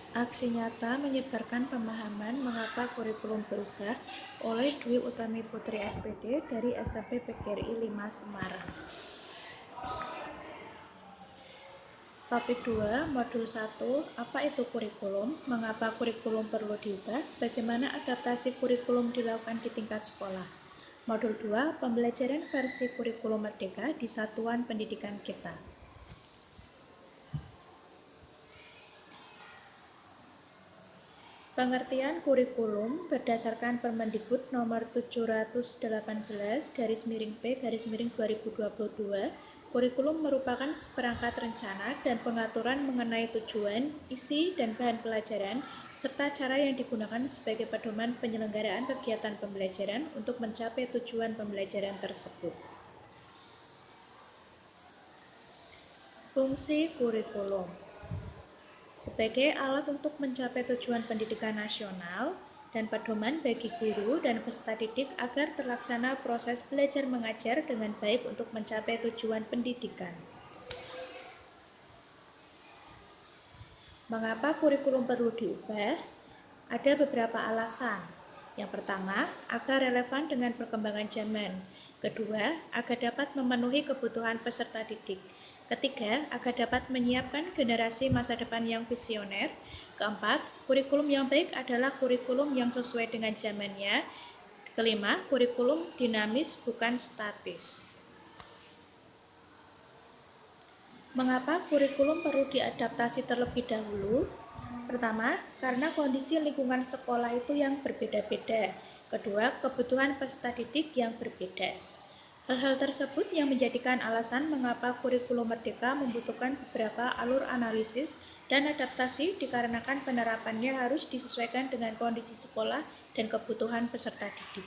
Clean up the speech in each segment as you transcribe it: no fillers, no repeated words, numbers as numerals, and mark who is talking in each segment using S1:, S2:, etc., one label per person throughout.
S1: Aksi nyata menyebarkan pemahaman mengapa kurikulum berubah oleh Dwi Utami Putri SPD dari SMP PGRI 5 Semarang. Topik 2, Modul 1, apa itu kurikulum? Mengapa kurikulum perlu diubah? Bagaimana adaptasi kurikulum dilakukan di tingkat sekolah? Modul 2, pembelajaran versi kurikulum merdeka di satuan pendidikan kita. Pengertian kurikulum berdasarkan Permendikbud nomor 718/P/2022, kurikulum merupakan seperangkat rencana dan pengaturan mengenai tujuan, isi, dan bahan pelajaran, serta cara yang digunakan sebagai pedoman penyelenggaraan kegiatan pembelajaran untuk mencapai tujuan pembelajaran tersebut. Fungsi kurikulum sebagai alat untuk mencapai tujuan pendidikan nasional dan pedoman bagi guru dan peserta didik agar terlaksana proses belajar mengajar dengan baik untuk mencapai tujuan pendidikan. Mengapa kurikulum perlu diubah? Ada beberapa alasan. Yang pertama, agar relevan dengan perkembangan zaman. Kedua, agar dapat memenuhi kebutuhan peserta didik. Ketiga, agar dapat menyiapkan generasi masa depan yang visioner. Keempat, kurikulum yang baik adalah kurikulum yang sesuai dengan zamannya. Kelima, kurikulum dinamis bukan statis. Mengapa kurikulum perlu diadaptasi terlebih dahulu? Pertama, karena kondisi lingkungan sekolah itu yang berbeda-beda. Kedua, kebutuhan peserta didik yang berbeda. Hal-hal tersebut yang menjadikan alasan mengapa kurikulum merdeka membutuhkan beberapa alur analisis dan adaptasi dikarenakan penerapannya harus disesuaikan dengan kondisi sekolah dan kebutuhan peserta didik.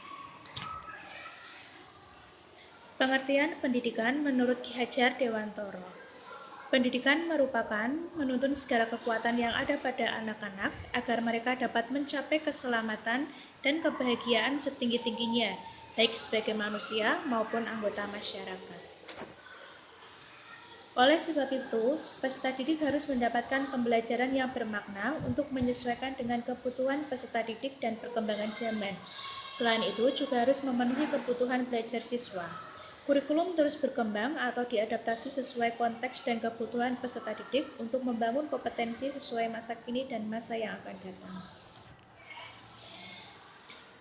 S1: Pengertian pendidikan menurut Ki Hajar Dewantoro. Pendidikan merupakan menuntun segala kekuatan yang ada pada anak-anak agar mereka dapat mencapai keselamatan dan kebahagiaan setinggi-tingginya, baik sebagai manusia maupun anggota masyarakat. Oleh sebab itu, peserta didik harus mendapatkan pembelajaran yang bermakna untuk menyesuaikan dengan kebutuhan peserta didik dan perkembangan zaman. Selain itu, juga harus memenuhi kebutuhan belajar siswa. Kurikulum terus berkembang atau diadaptasi sesuai konteks dan kebutuhan peserta didik untuk membangun kompetensi sesuai masa kini dan masa yang akan datang.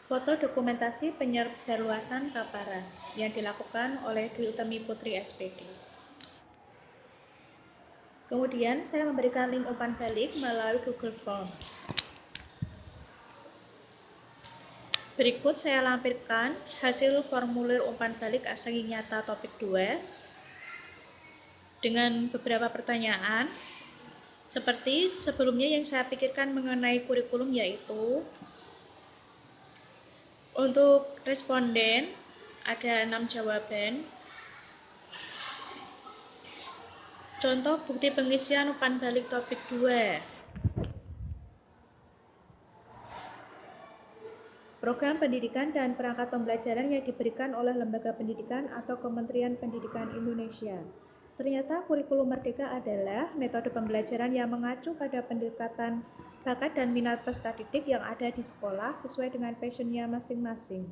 S1: Foto dokumentasi penyebarluasan paparan yang dilakukan oleh Dwi Utami Putri SPD. Kemudian saya memberikan link umpan balik melalui Google Form. Berikut saya lampirkan hasil formulir umpan balik asli nyata topik 2 dengan beberapa pertanyaan. Seperti sebelumnya yang saya pikirkan mengenai kurikulum, yaitu untuk responden ada 6 jawaban. Contoh bukti pengisian umpan balik topik 2. Program pendidikan dan perangkat pembelajaran yang diberikan oleh lembaga pendidikan atau Kementerian Pendidikan Indonesia. Ternyata kurikulum merdeka adalah metode pembelajaran yang mengacu pada pendekatan bakat dan minat peserta didik yang ada di sekolah sesuai dengan passionnya masing-masing.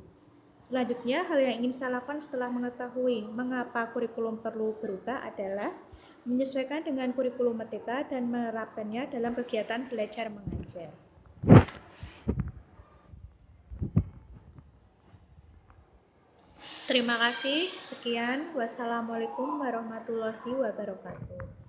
S1: Selanjutnya, hal yang ingin saya lakukan setelah mengetahui mengapa kurikulum perlu berubah adalah menyesuaikan dengan kurikulum merdeka dan menerapkannya dalam kegiatan belajar mengajar. Terima kasih. Sekian. Wassalamualaikum warahmatullahi wabarakatuh.